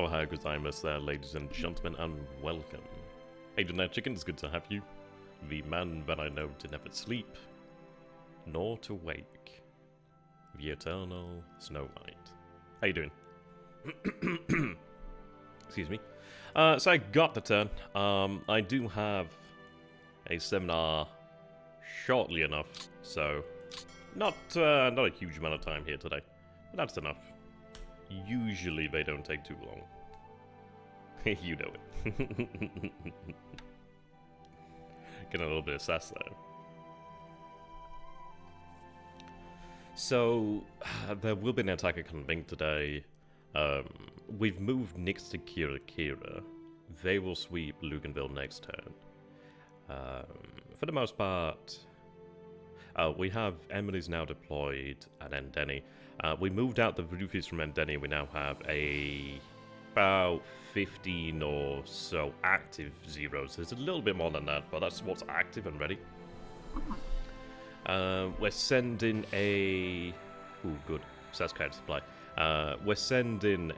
Oh, hi, gozaimasu there, ladies and gentlemen, and welcome. Hey, Jeanette Chicken, it's good to have you. The man that I know to never sleep, nor to wake. The eternal Snow White. How you doing? Excuse me. So I got the turn. I do have a seminar shortly enough, so not a huge amount of time here today, but that's enough. Usually they don't take too long. You know it. Getting a little bit of sass there. So, there will be an attacker coming today. We've moved next to Kira. They will sweep Luganville next turn. For the most part, we have Emily's now deployed at Endeni. We moved out the Rufus from Endeni. We now have about 15 or so active zeros. There's a little bit more than that, but that's what's active and ready. We're sending a... Ooh, good. Says card supply. We're sending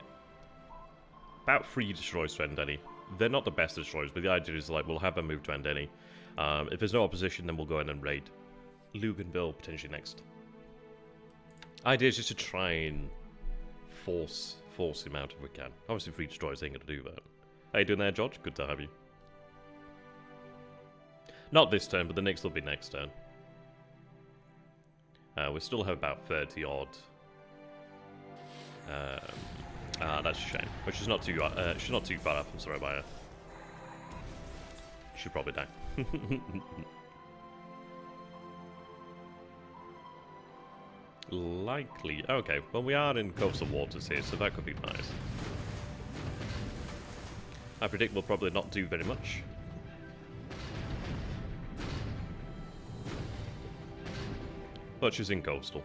about 3 destroyers to Endeni. They're not the best destroyers, but the idea is like we'll have them move to Endeni. If there's no opposition, then we'll go in and raid Luganville potentially next. Idea is just to try and force him out if we can. Obviously, 3 destroyers ain't gonna do that. How you doing there, George? Good to have you. Not this turn, but the next will be next turn. We still have about 30 odd. That's a shame. But she's not too far off from Surabaya. Should probably die. Likely. Okay, well we are in coastal waters here, so that could be nice. I predict we'll probably not do very much. But she's in coastal.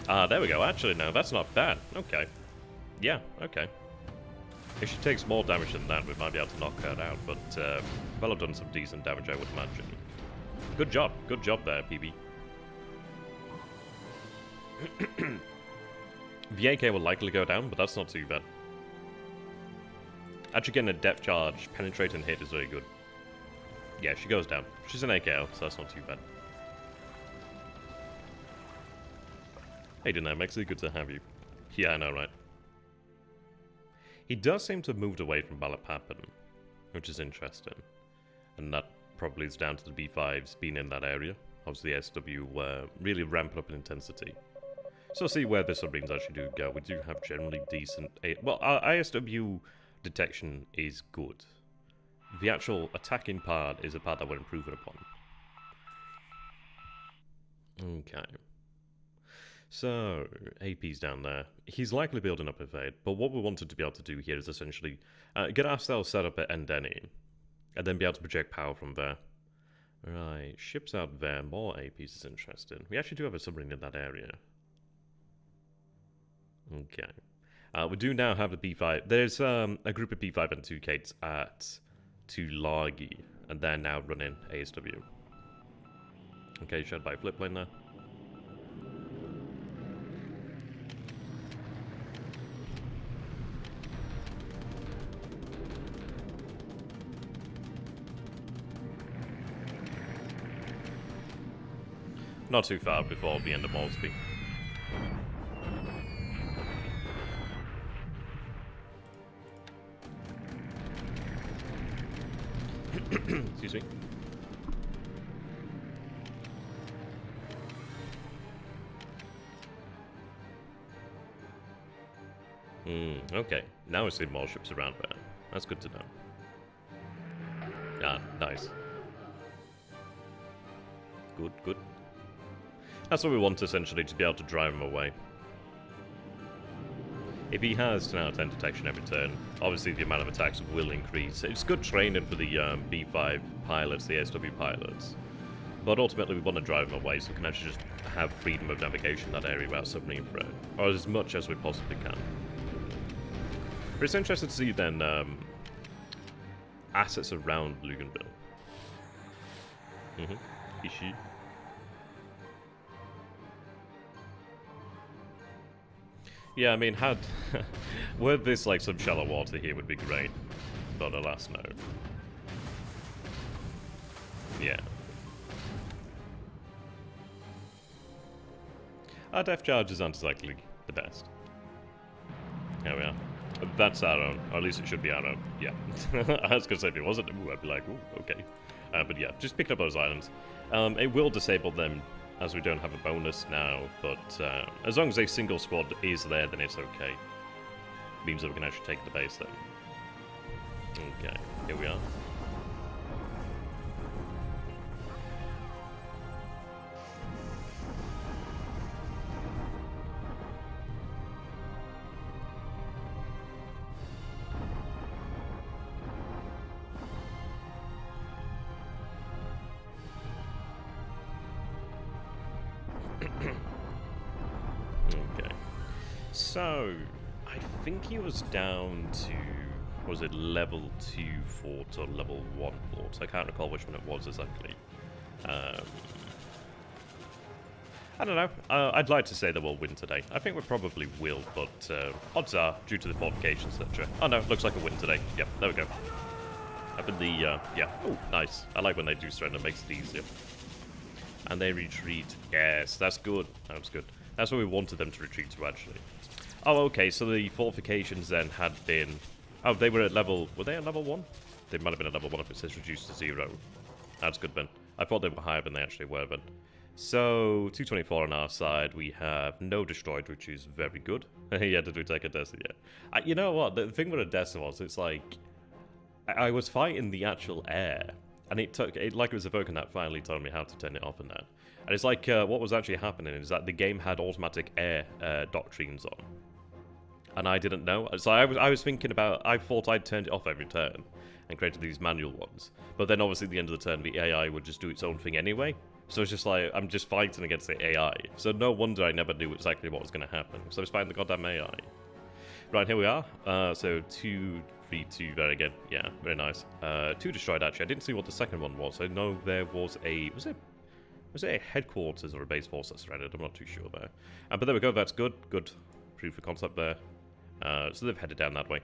There we go. Actually, no, that's not bad. Okay. Yeah, okay. If she takes more damage than that, we might be able to knock her out, but well, I've done some decent damage, I would imagine. Good job there, PB. The AK will likely go down, but that's not too bad. Actually getting a depth charge, penetrate and hit is very good. Yeah, she goes down. She's an AKO, so that's not too bad. Hey, Dana, Mexi, good to have you. Yeah, I know, right? He does seem to have moved away from Balapapan, which is interesting. And that probably is down to the B5s being in that area. Obviously, the SW really ramping up in intensity. So see where the submarines actually do go. We do have generally decent... Well, our ISW detection is good. The actual attacking part is a part that we're improving upon. Okay. So, AP's down there. He's likely building up evade, but what we wanted to be able to do here is essentially get ourselves set up at Endeni, and then be able to project power from there. Right, ships out there, more APs is interesting. We actually do have a submarine in that area. Okay. We do now have the B5. There's a group of B5 and 2 Kates at Tulagi, and they're now running ASW. Okay, shed by flip plane there. Not too far before the end of Moresby. Excuse me. Okay. Now we're seeing more ships around there. That's good to know. Ah, nice. Good, good. That's what we want, essentially, to be able to drive him away. If he has 10 out of 10 detection every turn, obviously the amount of attacks will increase. It's good training for the B5 pilots, the SW pilots. But ultimately we want to drive him away so we can actually just have freedom of navigation in that area without submarine threat. Or as much as we possibly can. But it's interesting to see then assets around Luganville. Ishi. Yeah, I mean, had... were this, like, some shallow water here would be great. But alas, no. Yeah. Our depth charges aren't exactly the best. There we are. That's our own, or at least it should be our own. Yeah. I was gonna say if it wasn't, ooh, I'd be like, ooh, okay. But yeah, just picking up those islands. It will disable them as we don't have a bonus now, but as long as a single squad is there, then it's okay. Means that we can actually take the base then. Okay, here we are. Okay. So, I think he was down to, was it level 2 fort or level 1 fort? I can't recall which one it was exactly. I don't know. I'd like to say that we'll win today. I think we probably will, but odds are, due to the fortifications, etc. Oh no, looks like a win today. Yep, there we go. Having the, yeah. Oh, nice. I like when they do surrender, it makes it easier. And they retreat. Yes, that's good. That was good. That's where we wanted them to retreat to, actually. Oh, okay, so the fortifications then had been... Oh, they were at level... Were they at level 1? They might have been at level 1 if it says reduced to 0. That's good, then. I thought they were higher than they actually were, then. So, 224 on our side. We have no destroyed, which is very good. Yeah, did we take Odessa? Yeah. You know what? The thing with Odessa was, it's like... I was fighting the actual air. And it took, like it was a Vulcan that finally told me how to turn it off and that. And it's like, what was actually happening is that the game had automatic air doctrines on. And I didn't know. So I was thinking about, I thought I'd turned it off every turn and created these manual ones. But then obviously at the end of the turn, the AI would just do its own thing anyway. So it's just like, I'm just fighting against the AI. So no wonder I never knew exactly what was going to happen. So I was fighting the goddamn AI. Right, here we are. So 2, 3, 2, very good. Yeah, very nice. 2 destroyed, actually. I didn't see what the second one was. I know there was a... Was it a headquarters or a base force that surrendered? I'm not too sure there. But there we go. That's good. Good proof of concept there. So they've headed down that way.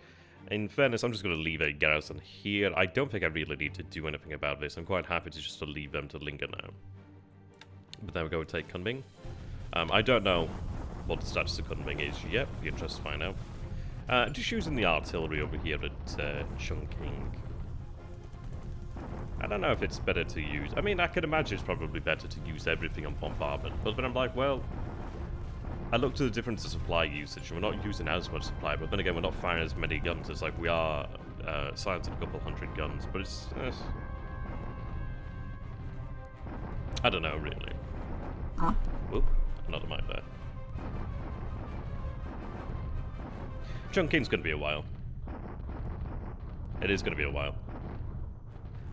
In fairness, I'm just going to leave a garrison here. I don't think I really need to do anything about this. I'm quite happy to just leave them to linger now. But there we go. We take Kunming. I don't know what the status of Kunming is yet. Be interested to find out. Just using the artillery over here at Chungking. I don't know if it's better to use... I mean, I could imagine it's probably better to use everything on bombardment. But then I'm like, well... I looked at the difference of supply usage, and we're not using as much supply, but then again, we're not firing as many guns. It's like we are silencing a couple hundred guns, but it's... I don't know, really. Whoop, another mic there. Chunking's going to be a while. It is going to be a while.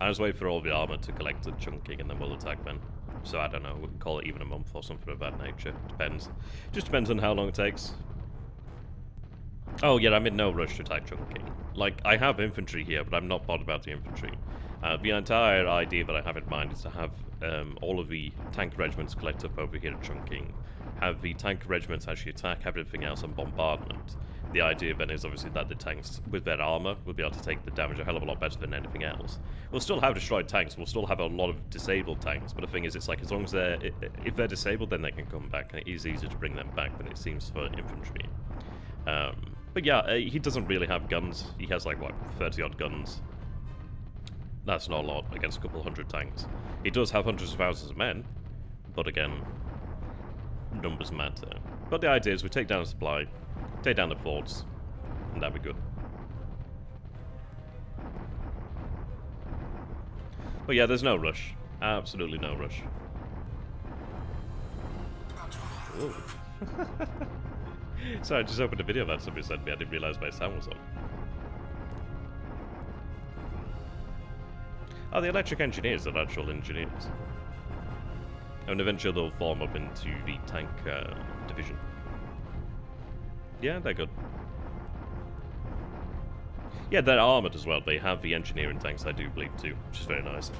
I just wait for all the armor to collect at Chungking and then we'll attack then. So I don't know, we can call it even a month or something of that nature. Depends. Just depends on how long it takes. Oh yeah, I'm in no rush to attack Chungking. Like, I have infantry here, but I'm not bothered about the infantry. The entire idea that I have in mind is to have all of the tank regiments collect up over here at Chungking. Have the tank regiments actually attack everything else on bombardment. The idea then is obviously that the tanks, with their armor, will be able to take the damage a hell of a lot better than anything else. We'll still have destroyed tanks, we'll still have a lot of disabled tanks, but the thing is, it's like, as long as they're, if they're disabled, then they can come back, and it is easier to bring them back than it seems for infantry. But yeah, he doesn't really have guns. He has like, what, 30-odd guns. That's not a lot against a couple hundred tanks. He does have hundreds of thousands of men, but again, numbers matter. But the idea is we take down the supply, take down the forts, and that'd be good. But yeah, there's no rush. Absolutely no rush. Sorry, I just opened a video that somebody sent me. I didn't realise my sound was on. Oh, the electric engineers are actual engineers. And eventually they'll form up into the tank division. Yeah, they're good. Yeah, they're armoured as well. They have the engineering tanks, I do believe, too, which is very nice.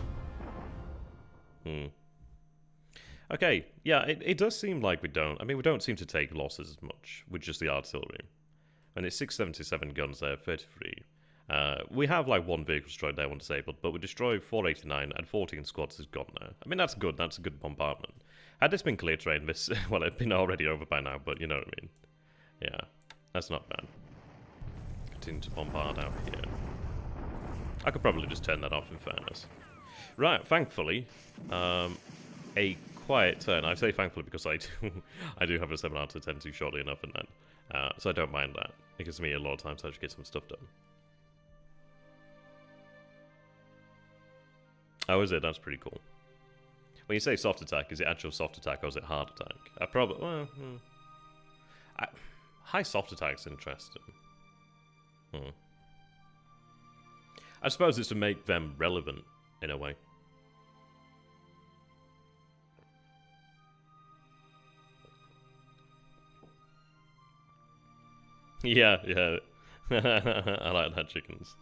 Okay, yeah, it does seem like we don't. I mean, we don't seem to take losses as much with just the artillery. And it's 677 guns there, 33. We have like one vehicle destroyed there, one disabled, but we destroyed 489 and 14 squads is gone now. I mean, that's good. That's a good bombardment. Had this been clear terrain, this, well, it'd been already over by now, but you know what I mean. Yeah, that's not bad. Continue to bombard out here. I could probably just turn that off in fairness. Right, thankfully, a quiet turn. I say thankfully because I do have a 7 out of 10 too shortly enough in that. So I don't mind that. It gives me a lot of time to actually get some stuff done. Oh, is it? That's pretty cool. When you say soft attack, is it actual soft attack or is it hard attack? I probably... Well, high soft attack's interesting. I suppose it's to make them relevant, in a way. Yeah, yeah. I like that, chickens.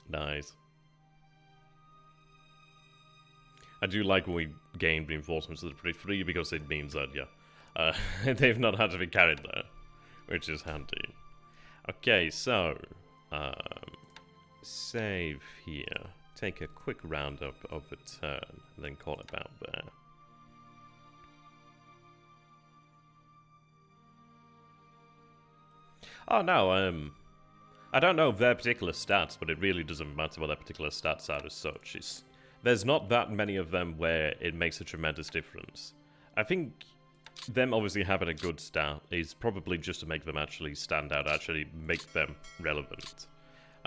Nice. I do like when we gain reinforcements that are pretty free because it means that, yeah, they've not had to be carried there, which is handy. Okay, so, save here. Take a quick roundup of a turn, and then call it about there. Oh, no, I don't know their particular stats, but it really doesn't matter what their particular stats are as such. There's not that many of them where it makes a tremendous difference. I think them obviously having a good stat is probably just to make them actually stand out, actually make them relevant.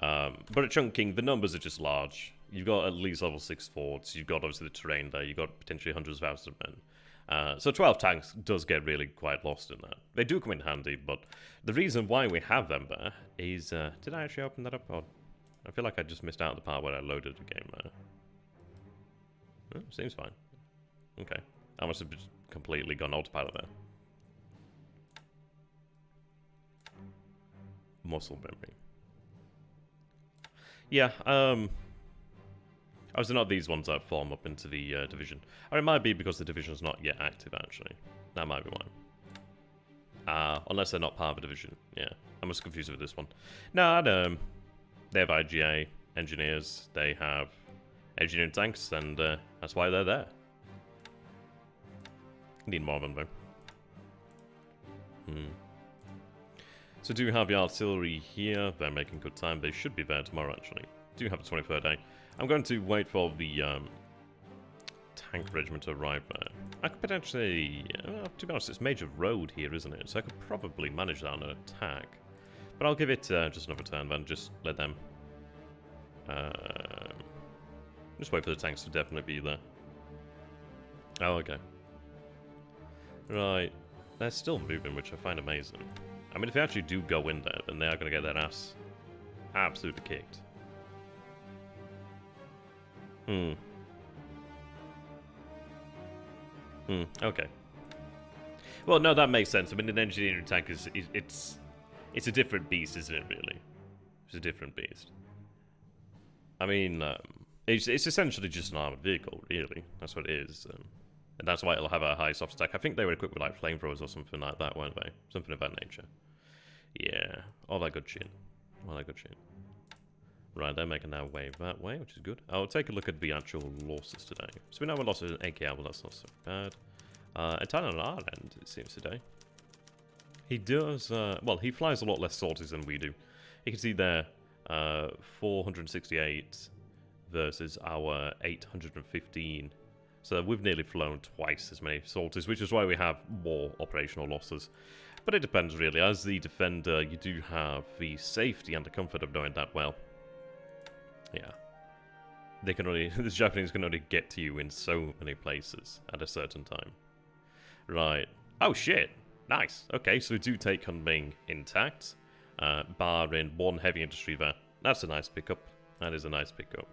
But at chunking, the numbers are just large. You've got at least level 6 forts, you've got obviously the terrain there, you've got potentially hundreds of thousands of men. So 12 tanks does get really quite lost in that. They do come in handy, but the reason why we have them there is... did I actually open that up? Or I feel like I just missed out the part where I loaded the game there. Oh, seems fine. Okay. I must have just completely gone autopilot there. Muscle memory. Yeah, obviously not these ones that form up into the division. Or it might be because the division's not yet active, actually. That might be why. Unless they're not part of a division. Yeah, I must confuse it with this one. No, they have IGA engineers, they have engineering tanks, and that's why they're there. Need more of them, though. So do have the artillery here. They're making good time. They should be there tomorrow, actually. Do have a 23rd day. I'm going to wait for the tank regiment to arrive there. I could potentially... to be honest, it's major road here, isn't it? So I could probably manage that on an attack. But I'll give it just another turn, then. Just let them... just wait for the tanks to definitely be there. Oh, okay. Right. They're still moving, which I find amazing. I mean, if they actually do go in there, then they are going to get their ass absolutely kicked. Okay. Well, no, that makes sense. I mean, an engineering tank is... It's a different beast, isn't it, really? It's a different beast. I mean, it's essentially just an armored vehicle, really. That's what it is. And that's why it'll have a high soft attack. I think they were equipped with, like, flamethrowers or something like that, weren't they? Something of that nature. Yeah. All that good shit. All that good shit. Right, they're making their way that way, which is good. I'll take a look at the actual losses today. So we know we lost an AKR, well, that's not so bad. Italian on our end, it seems today. He does, well, he flies a lot less sorties than we do. You can see there, 468 versus our 815. So we've nearly flown twice as many sorties, which is why we have more operational losses. But it depends, really. As the defender, you do have the safety and the comfort of knowing that, well, yeah. They can only, the Japanese can only get to you in so many places at a certain time. Right. Oh, shit. Nice. Okay, so we do take Kunming intact, barring one heavy industry there. That's a nice pickup. That is a nice pickup.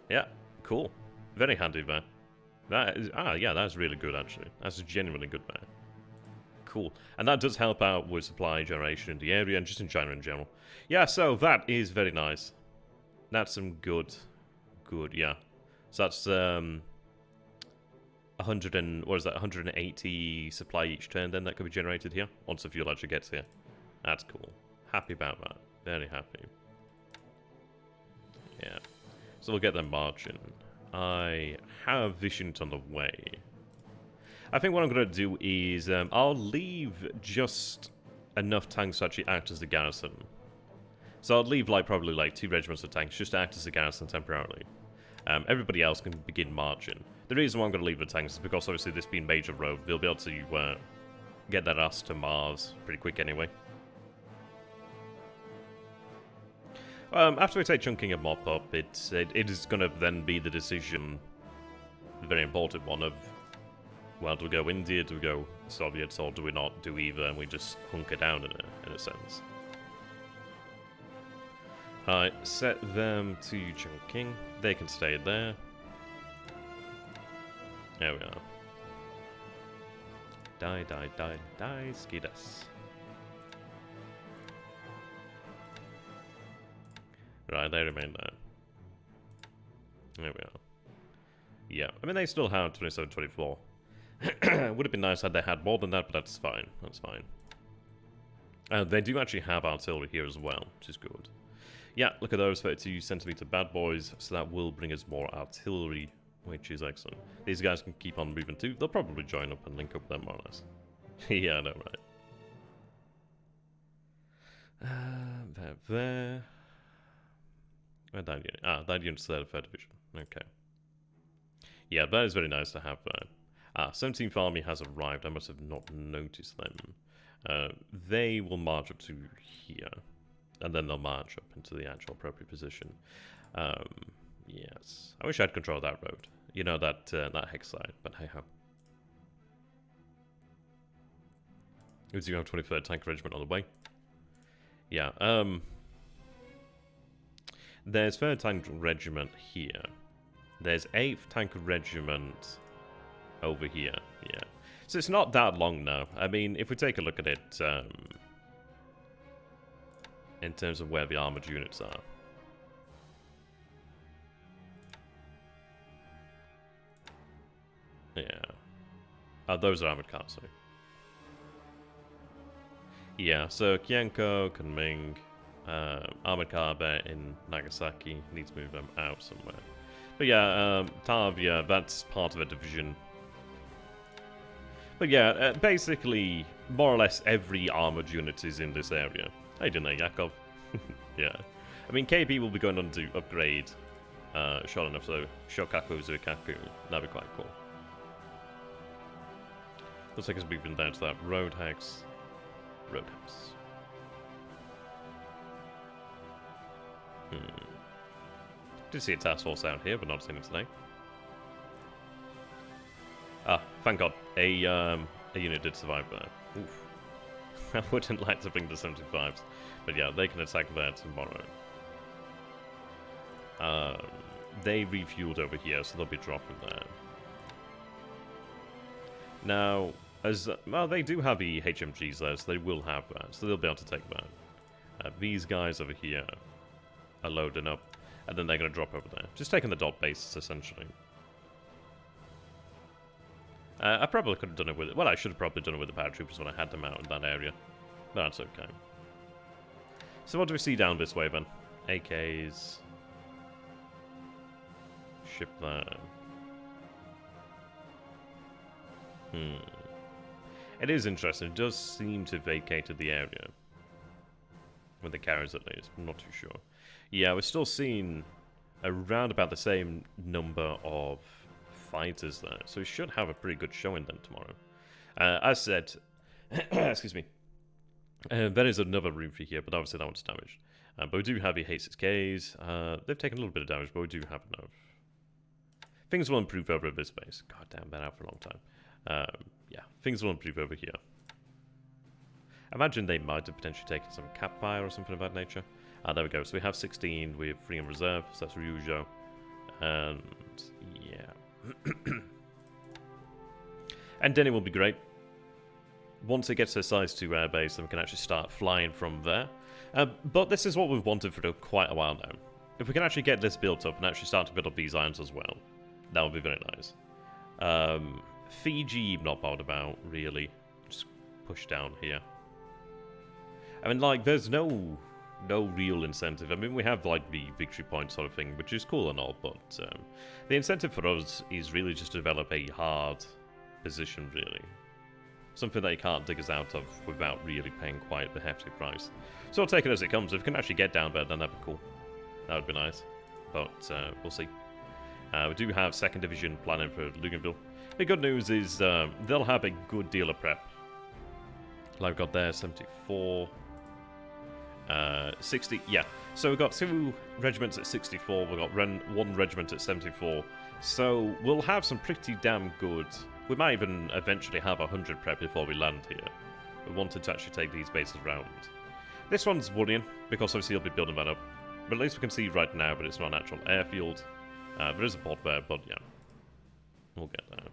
Yeah, cool. Very handy there. That is, yeah, that's really good, actually. That's genuinely good there. Cool. And that does help out with supply generation in the area and just in China in general. Yeah, so that is very nice. That's some good, yeah. So that's 100 and what is that? 180 supply each turn. Then that could be generated here once the fuel actually gets here. That's cool. Happy about that. Very happy. Yeah. So we'll get them marching. I have visions on the way. I think what I'm going to do is I'll leave just enough tanks to actually act as the garrison. So I'll leave probably 2 regiments of tanks just to act as a garrison temporarily. Everybody else can begin marching. The reason why I'm going to leave the tanks is because obviously this being major road, they'll be able to get their ass to Mars pretty quick anyway. After we take chunking and mop up, it is going to then be the decision, the very important one of, well, do we go India, do we go Soviets, or do we not do either and we just hunker down in a sense. Alright, set them to chunking. They can stay there. There we are. Die, skidas. Right, they remain there. There we are. Yeah, I mean, they still have 27, 24. Would have been nice had they had more than that, but that's fine. That's fine. They do actually have artillery here as well, which is good. Yeah, look at those 32 centimeter bad boys, so that will bring us more artillery, which is excellent. These guys can keep on moving too. They'll probably join up and link up with them more or less. Yeah, I know, right. There. Where'd that unit? Ah, that unit's there, 3rd Division. Okay. Yeah, that is very nice to have there. 17th Army has arrived. I must have not noticed them. They will march up to here. And then they'll march up into the actual appropriate position. Yes. I wish I'd controlled that road. You know, that hex side, but hey-ho. We do have 23rd Tank Regiment on the way. Yeah, there's 3rd Tank Regiment here. There's 8th Tank Regiment over here, yeah. So it's not that long now. I mean, if we take a look at it, in terms of where the armored units are. Yeah. Oh, those are armored cars, sorry. Yeah, so Kyenko, Kunming, armored car there in Nagasaki. Need to move them out somewhere. But yeah, Tavia, that's part of a division. But yeah, basically, more or less every armored unit is in this area. How you doing there, Yakov? Yeah. I mean, KB will be going on to upgrade short enough, so Shokaku, Zuikaku. That'd be quite cool. Looks like it's moving down to that road hex. Roadhouse. Did see a task force out here, but not seen it today. Ah, thank God. A unit did survive there. Oof. I wouldn't like to bring the 75s. But yeah, they can attack there tomorrow. They refueled over here, so they'll be dropping there. Now, well, they do have the HMGs there, so they will have that. So they'll be able to take that. These guys over here are loading up, and then they're going to drop over there. Just taking the dot bases, essentially. I probably could have done it with... Well, I should have probably done it with the paratroopers when I had them out in that area. But that's okay. So what do we see down this way, then? AKs. Ship there. It is interesting. It does seem to have vacated the area. With the carriers, at least. I'm not too sure. Yeah, we're still seeing around about the same number of fighters there. So we should have a pretty good showing then tomorrow. As said... excuse me. There is another roofie here, but obviously that one's damaged. But we do have the H6Ks. They've taken a little bit of damage, but we do have enough. Things will improve over at this base. God damn, been out for a long time. Yeah, things will improve over here. I imagine they might have potentially taken some cap fire or something of that nature. There we go. So we have 16, we have 3 in reserve, so that's Ryujo. And yeah. And Denny will be great. Once it gets to size 2 airbase, then we can actually start flying from there. But this is what we've wanted for quite a while now. if we can actually get this built up and actually start to build up these islands as well, that would be very nice. Fiji, not bothered about, really. Just push down here. I mean, like, there's no real incentive. I mean, we have, like, the victory point sort of thing, which is cool and all, but the incentive for us is really just to develop a hard position, really. Something that you can't dig us out of without really paying quite the hefty price. So we'll take it as it comes. If we can actually get down there, then that'd be cool. That would be nice. But we'll see. We do have 2nd Division planning for Luganville. The good news is they'll have a good deal of prep. Like we've got there, 74... 60, yeah. So we've got 2 regiments at 64, we've got 1 regiment at 74. So we'll have some pretty damn good... We might even eventually have 100 prep before we land here. We wanted to actually take these bases around. This one's worrying, because obviously you'll be building that up. But at least we can see right now, but it's not an actual airfield. There is a port there, but yeah. We'll get there.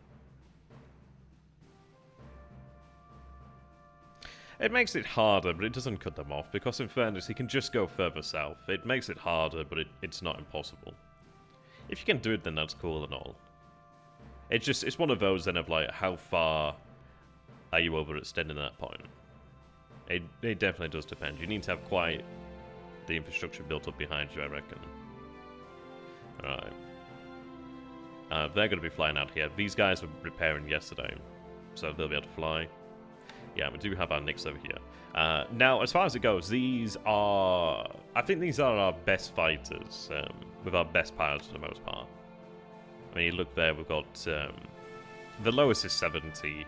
It makes it harder, but it doesn't cut them off, because in fairness, he can just go further south. It makes it harder, but it's not impossible. If you can do it, then that's cool and all. It's one of those then of like, how far are you overextending that point? It definitely does depend. You need to have quite the infrastructure built up behind you, I reckon. Alright. They're going to be flying out here. These guys were repairing yesterday, so they'll be able to fly. Yeah, we do have our Nix over here. Now, as far as it goes, these are... I think these are our best fighters, with our best pilots for the most part. I mean, you look there, we've got... the lowest is 70.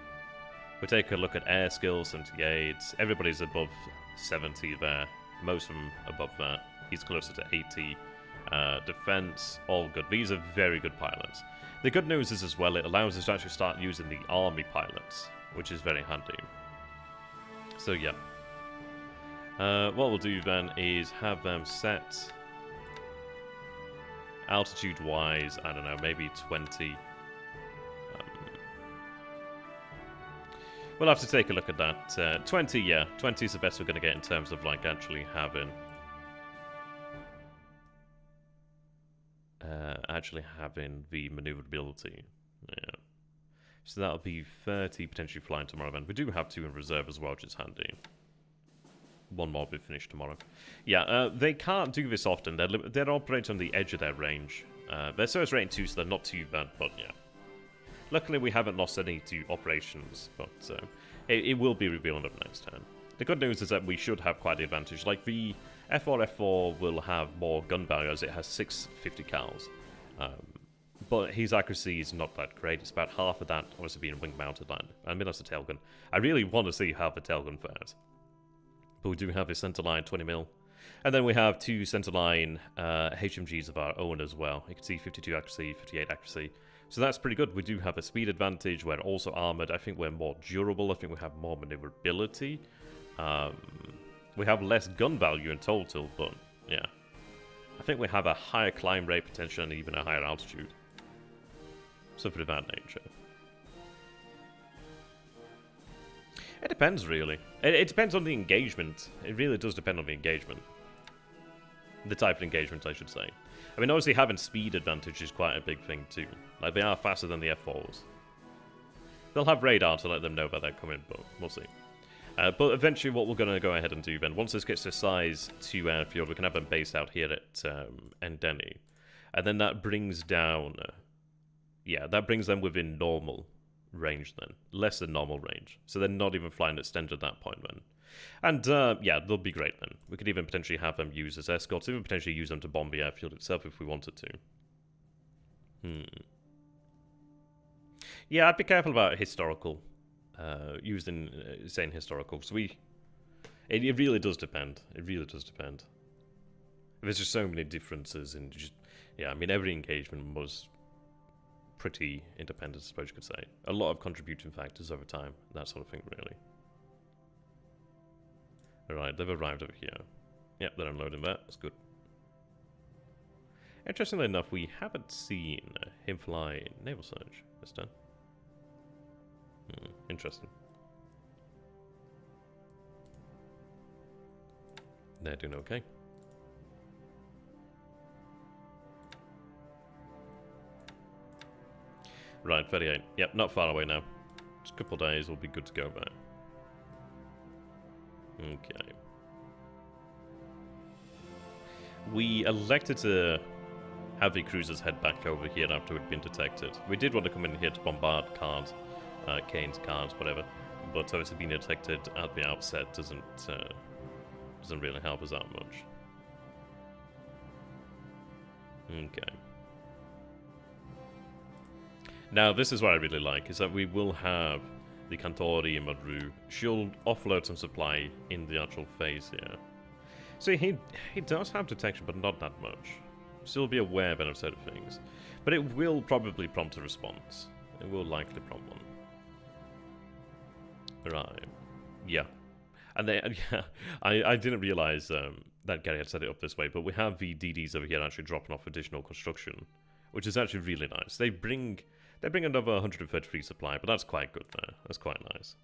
We take a look at air skills, 78. Everybody's above 70 there. Most of them above that. He's closer to 80. Defense, all good. These are very good pilots. The good news is as well, it allows us to actually start using the army pilots, which is very handy. So yeah. What we'll do then is have them set altitude-wise, I don't know, maybe 20. We'll have to take a look at that. 20, yeah. 20 is the best we're going to get in terms of, like, actually having... the maneuverability. Yeah. So that'll be 30 potentially flying tomorrow then. We do have 2 in reserve as well, which is handy. 1 more will be finished tomorrow. Yeah, they can't do this often. They're operating on the edge of their range. Their service rating 2, so they're not too bad, but yeah. Luckily, we haven't lost any to operations, but it will be revealed over the next turn. The good news is that we should have quite the advantage. Like, the F4 will have more gun value as it has 650 cals. But his accuracy is not that great. It's about half of that, obviously being wing-mounted land. I mean, that's a tailgun. I really want to see how the tailgun fares. But we do have a centerline 20mm. And then we have 2 centerline HMGs of our own as well. You can see 52 accuracy, 58 accuracy. So that's pretty good. We do have a speed advantage. We're also armored. I think we're more durable. I think we have more maneuverability. We have less gun value in total, but yeah. I think we have a higher climb rate potential and even a higher altitude. Something of that nature. It depends, really. It depends on the engagement. It really does depend on the engagement. The type of engagement, I should say. I mean, obviously having speed advantage is quite a big thing too. Like, they are faster than the F4s. They'll have radar to let them know that they're coming, but we'll see. But eventually what we're going to go ahead and do then, once this gets to size 2 airfield, we can have them based out here at Endeni. And then that brings down... yeah, that brings them within normal range then. Less than normal range. So they're not even flying extended at that point then. And, yeah, they'll be great then. We could even potentially have them used as escorts, even potentially use them to bomb the airfield itself if we wanted to. Yeah, I'd be careful about historical. Using saying historical. So it really does depend. It really does depend. There's just so many differences in just... yeah, I mean, every engagement was pretty independent, I suppose you could say. A lot of contributing factors over time. That sort of thing, really. Alright, they've arrived over here. Yep, they're unloading that. That's good. Interestingly enough, we haven't seen him fly Naval Surge this time. Interesting. They're doing okay. Right, 38. Yep, not far away now. Just a couple of days, we'll be good to go there. Okay. We elected to have the cruisers head back over here after we'd been detected. We did want to come in here to bombard cars, Kane's cars, whatever, but obviously being detected at the outset doesn't really help us that much. Okay. Now, this is what I really like, is that we will have the Cantori in Madru. She'll offload some supply in the actual phase here. See, he does have detection, but not that much. Still be aware of certain things. But it will probably prompt a response. It will likely prompt one. Right. Yeah. And then, yeah, I didn't realize that Gary had set it up this way, but we have the DDs over here actually dropping off additional construction, which is actually really nice. They bring another 133 supply, but that's quite good there. That's quite nice.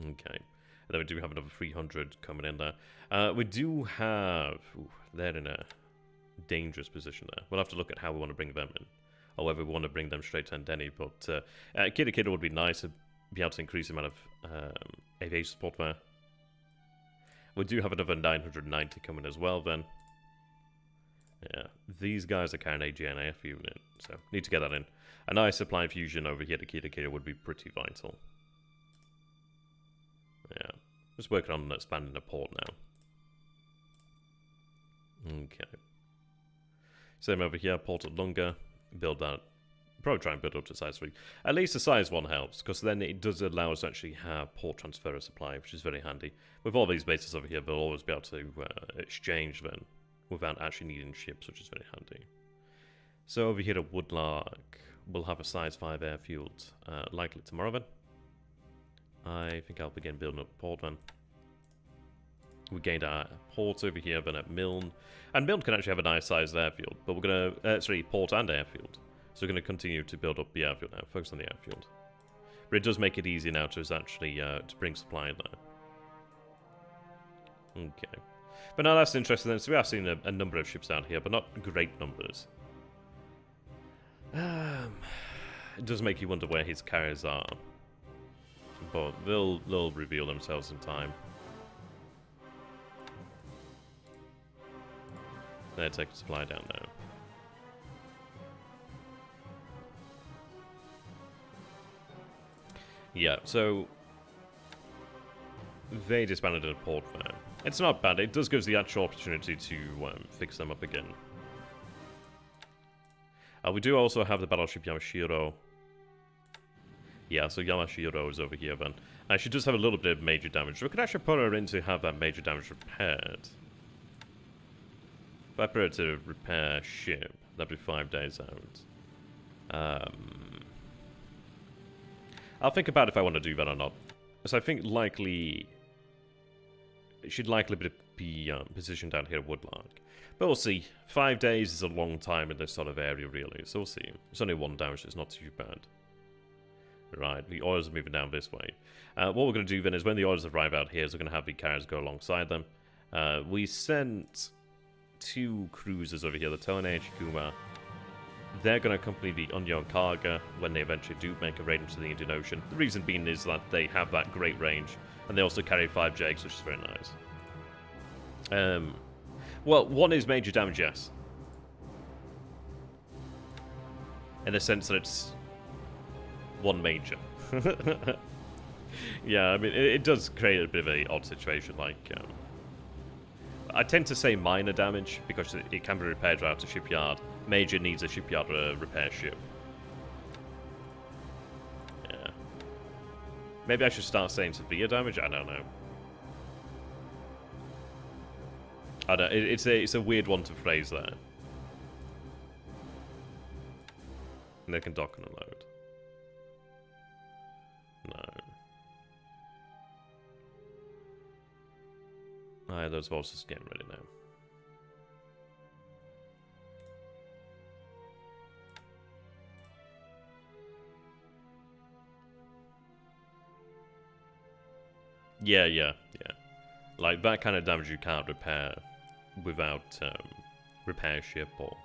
Okay. And then we do have another 300 coming in there. We do have... Ooh, they're in a dangerous position there. We'll have to look at how we want to bring them in. Or whether we want to bring them straight to Ndeni. But Kida would be nice to be able to increase the amount of aviation support there. We do have another 990 coming as well then. Yeah, these guys are carrying AGNAF unit, so need to get that in. A nice supply fusion over here to Kida would be pretty vital. Yeah, just working on expanding the port now. Okay. Same over here, port at Lunga. Build that. Probably try and build up to size 3. At least the size 1 helps, because then it does allow us to actually have port transfer of supply, which is very handy. With all these bases over here, they'll always be able to exchange then, without actually needing ships, which is very handy. So over here at Woodlark, we'll have a size 5 airfield, likely tomorrow then. I think I'll begin building up port then. We gained our port over here then at Milne. And Milne can actually have a nice sized airfield, but we're going to, sorry, port and airfield. So we're going to continue to build up the airfield now, focus on the airfield. But it does make it easier now to actually to bring supply in there. Okay. But no, that's interesting then. So we have seen a number of ships out here, but not great numbers. It does make you wonder where his carriers are. But they'll reveal themselves in time. They're taking supply down now. Yeah, so they disbanded a port there. It's not bad. It does give us the actual opportunity to fix them up again. We do also have the battleship Yamashiro. Yeah, so Yamashiro is over here then. She does have a little bit of major damage. We could actually put her in to have that major damage repaired. If I put her to repair ship, that'd be 5 days out. I'll think about if I want to do that or not. So I think likely... It should likely be positioned down here at Woodlark. But we'll see. 5 days is a long time in this sort of area, really. So we'll see. It's only 1 damage, so it's not too bad. Right, the oils are moving down this way. What we're going to do then is when the oils arrive out here, so we're going to have the carriers go alongside them. We sent 2 cruisers over here, the Tone and Shikuma. They're going to accompany the Onyo and Kaga when they eventually do make a raid into the Indian Ocean. The reason being is that they have that great range, and they also carry 5 Jakes, which is very nice. Well, 1 is major damage, yes. In the sense that it's 1 major. Yeah, I mean, it does create a bit of an odd situation, like... I tend to say minor damage, because it can be repaired right out to shipyard. Major needs a shipyard repair ship. Yeah. Maybe I should start saying severe damage? I don't know. I don't. It's a weird one to phrase there. And they can dock and unload. No. Alright, those vultures getting ready now. Yeah. Like, that kind of damage you can't repair without repair ship or...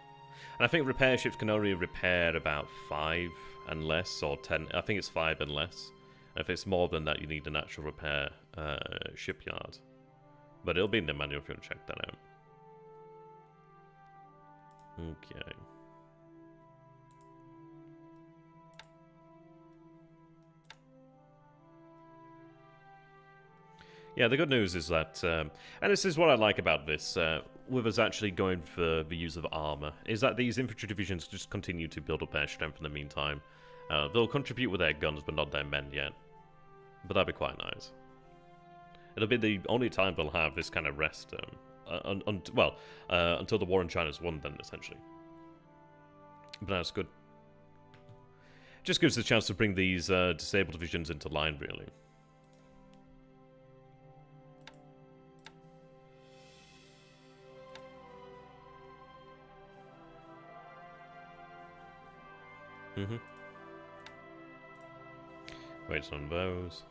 And I think repair ships can only repair about 5 and less, or 10. I think it's 5 and less. And if it's more than that, you need an actual repair shipyard. But it'll be in the manual if you want to check that out. Okay. Yeah, the good news is that, and this is what I like about this, with us actually going for the use of armor, is that these infantry divisions just continue to build up their strength in the meantime. They'll contribute with their guns, but not their men yet. But that'd be quite nice. It'll be the only time they'll have this kind of rest, until the war in China's won, then, essentially. But that's good. Just gives us a chance to bring these disabled divisions into line, really. Wait on those.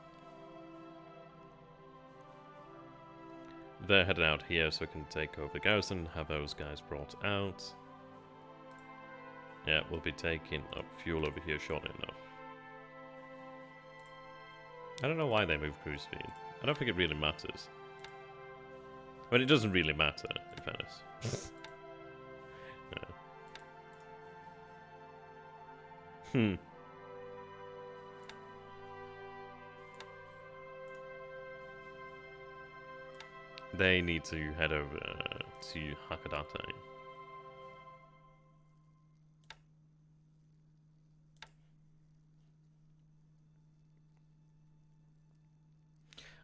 They're heading out here so we can take over the garrison, have those guys brought out. Yeah, we'll be taking up fuel over here shortly enough. I don't know why they move cruise speed. I don't think it really matters. But it doesn't really matter, in fairness. They need to head over to Hakodate.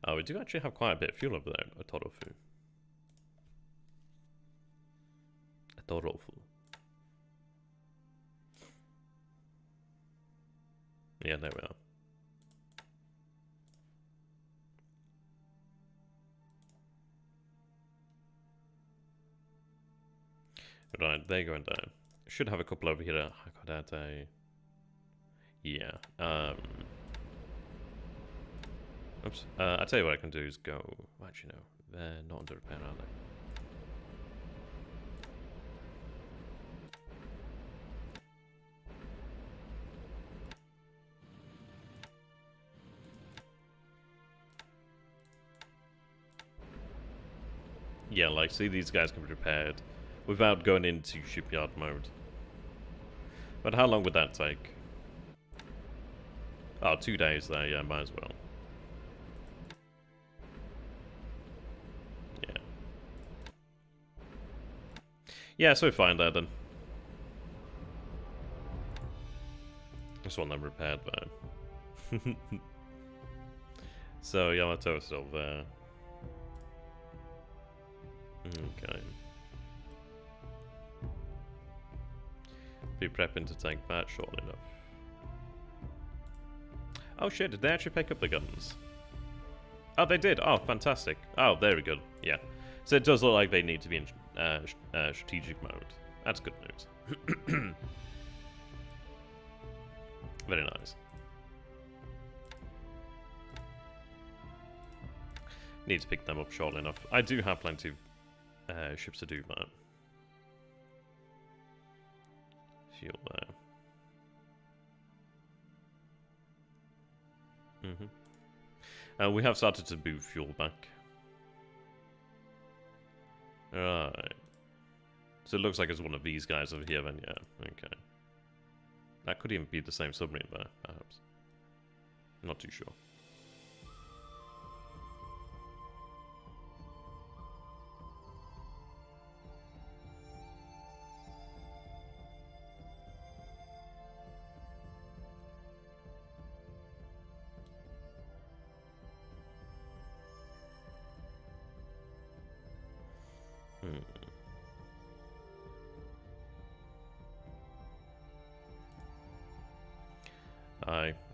Oh, we do actually have quite a bit of fuel over there at Torofu. At Torofu. Yeah, there we are. Right, they're going down. Should have a couple over here at Hakodate. Yeah. Oops. I tell you what I can do is go. Actually, no, they're not under repair, are they? Yeah, like, see, these guys can be repaired without going into shipyard mode. But how long would that take? Oh, 2 days there, yeah, might as well. Yeah. Yeah, so fine there then. Just want them repaired though. So, Yamato is still there. Okay. Be prepping to take that shortly enough. Oh shit, did they actually pick up the guns? Oh, they did. Oh, fantastic. Oh, very good. Yeah. So it does look like they need to be in strategic mode. That's good news. Very nice. Need to pick them up shortly enough. I do have plenty of ships to do that. Fuel there. We have started to move fuel back. Right. So it looks like it's one of these guys over here then, yeah. Okay. That could even be the same submarine there, perhaps. Not too sure.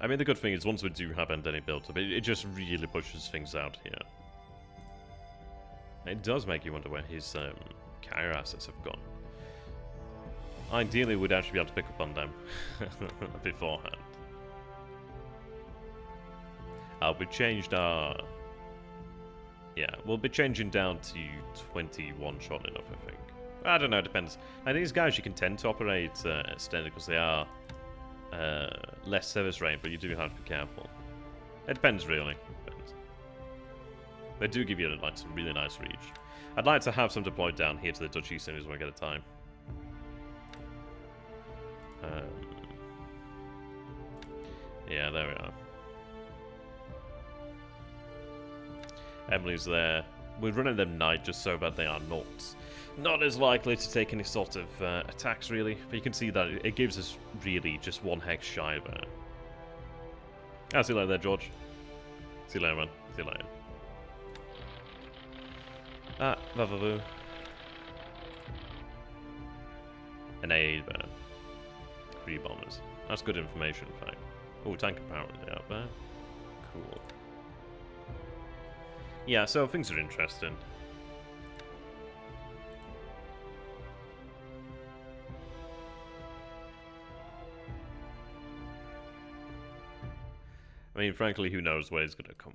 I mean, the good thing is once we do have Endeni built up, it just really pushes things out here. It does make you wonder where his carrier assets have gone. Ideally, we'd actually be able to pick up on them beforehand. We changed our... Yeah, we'll be changing down to 21 shortly enough, I think. I don't know, it depends. Now, these guys you can tend to operate extended because they are less service range, but you do have to be careful. It depends, really. It depends. They do give you like some really nice reach. I'd like to have some deployed down here to the Dutch East Indies when I get a time. Yeah, there we are. Emily's there. We're running them night just so that they are not as likely to take any sort of attacks, really. But you can see that it gives us really just one hex shy of it. Ah, see you later there, George. See you later, man. See you later. Ah, vavavoo. An aid there. 3 bombers. That's good information, in fact. Oh, tank apparently out there. Cool. Yeah, so things are interesting. I mean, frankly, who knows where he's going to come.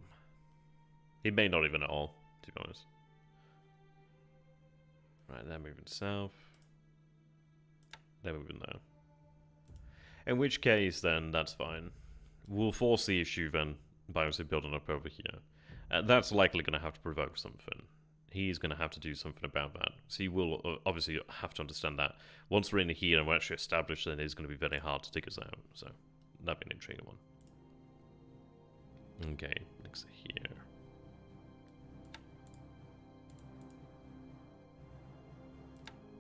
He may not even at all, to be honest. Right, they're moving south. They're moving there. In which case, then, that's fine. We'll force the issue, then, by obviously building up over here. That's likely going to have to provoke something. He's going to have to do something about that. So he will obviously have to understand that. Once we're in here and we're actually established, then it's going to be very hard to dig us out. So, that'd be an intriguing one. Okay, next here.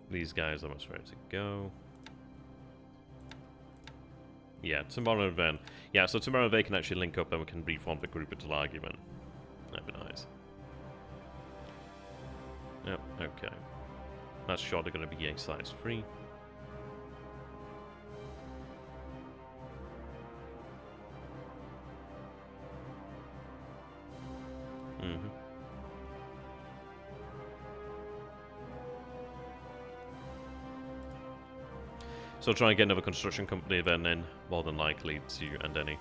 These guys are almost ready to go. Yeah, tomorrow then. Yeah, so tomorrow they can actually link up and we can reform the group until argument. That'd be nice. Yep, okay. That's surely going to be a size 3. Mm-hmm. So try and get another construction company then in, more than likely to end any.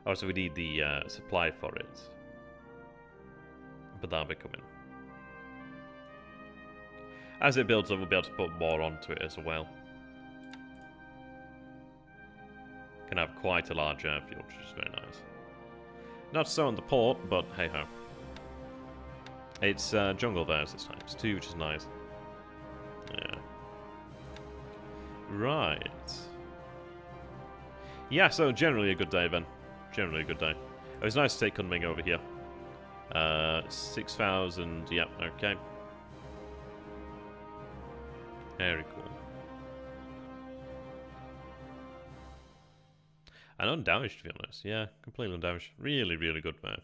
Oh, so we need the supply for it. But that'll be coming. As it builds up, we'll be able to put more onto it as well. Can have quite a large airfield, which is very nice. Not so on the port, but hey ho. It's jungle there this time. It's 2, which is nice. Yeah. Right. Yeah, so generally a good day, Ben. Generally a good day. It was nice to take Kunming over here. 6,000, yep, okay. Very cool. And undamaged, to be honest. Yeah, completely undamaged. Really, really good, man.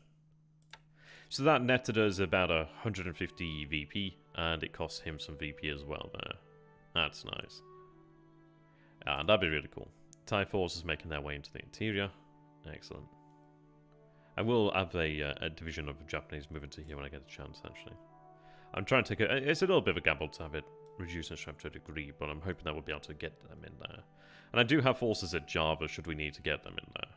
So that netted us about 150 VP, and it costs him some VP as well there. That's nice. And that'd be really cool. TIE forces making their way into the interior. Excellent. I will have a division of Japanese move into here when I get a chance, actually. I'm trying to take it. It's a little bit of a gamble to have it reduce in strength to a degree, but I'm hoping that we'll be able to get them in there. And I do have forces at Java, should we need to get them in there.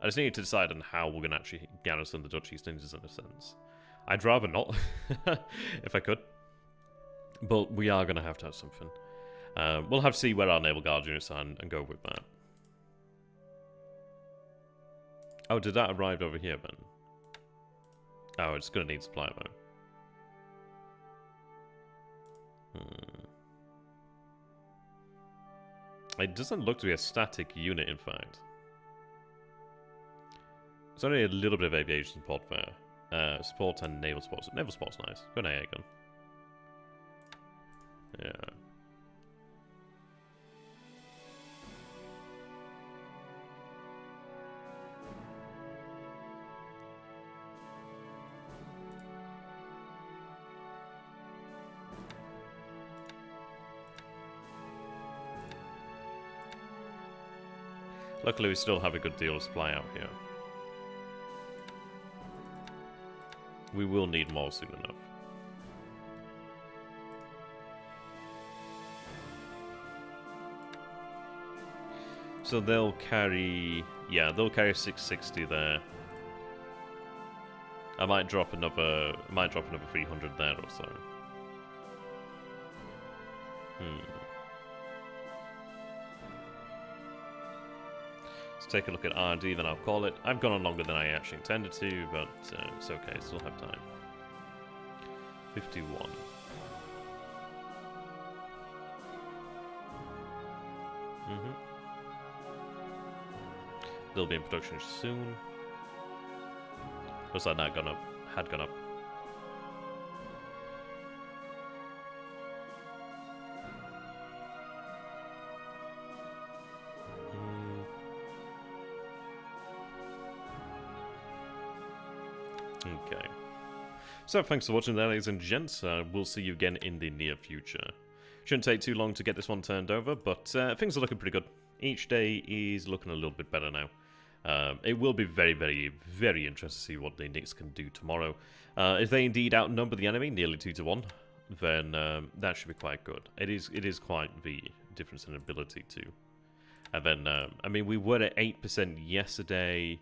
I just need to decide on how we're going to actually garrison the Dutch East Indies in a sense. I'd rather not, if I could. But we are going to have something. We'll have to see where our naval guard units are and go with that. Oh, did that arrive over here then? Oh, it's going to need supply though. It doesn't look to be a static unit, in fact. There's only a little bit of aviation support there. Support and naval support. Naval support's nice. Go an AA gun. Yeah. Luckily, we still have a good deal of supply out here. We will need more soon enough. So they'll carry... Yeah, they'll carry 660 there. I might drop another 300 there or so. Let's take a look at R&D, then I'll call it. I've gone on longer than I actually intended to, but it's okay, still have time. 51. They'll be in production soon. Looks like that had gone up. Okay. So thanks for watching there, ladies and gents. We'll see you again in the near future. Shouldn't take too long to get this one turned over, but things are looking pretty good. Each day is looking a little bit better now. It will be very, very, very interesting to see what the Knicks can do tomorrow. If they indeed outnumber the enemy nearly 2-1, then that should be quite good. It is quite the difference in ability too. And then, I mean, we were at 8% yesterday,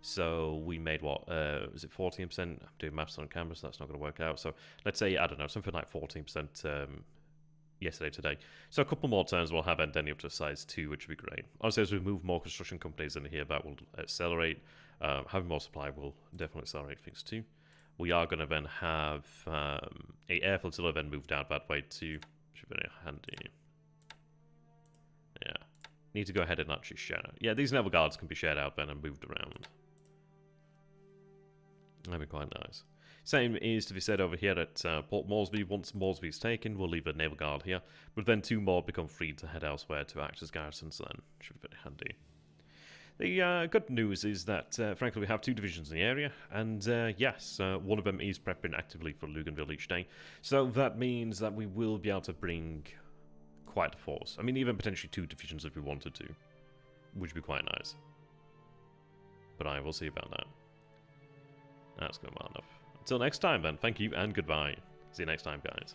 so we made what? Was it 14%? I'm doing maths on camera, so that's not going to work out. So let's say, I don't know, something like 14%. Yesterday, today. So a couple more turns we'll have ending up to size 2, which would be great. Obviously, as we move more construction companies in here, that will accelerate. Having more supply will definitely accelerate things too. We are going to then have a air flotilla then moved out that way too. Should be very handy. Yeah. Need to go ahead and actually share. Yeah, these naval guards can be shared out then and moved around. That'd be quite nice. Same is to be said over here at Port Moresby. Once Moresby is taken, we'll leave a naval guard here. But then 2 more become free to head elsewhere to act as garrisons then. Should be very handy. The good news is that, frankly, we have 2 divisions in the area. And yes, one of them is prepping actively for Luganville each day. So that means that we will be able to bring quite a force. I mean, even potentially 2 divisions if we wanted to. Which would be quite nice. But I will see about that. That's going well enough. Until next time then, thank you and goodbye. See you next time, guys.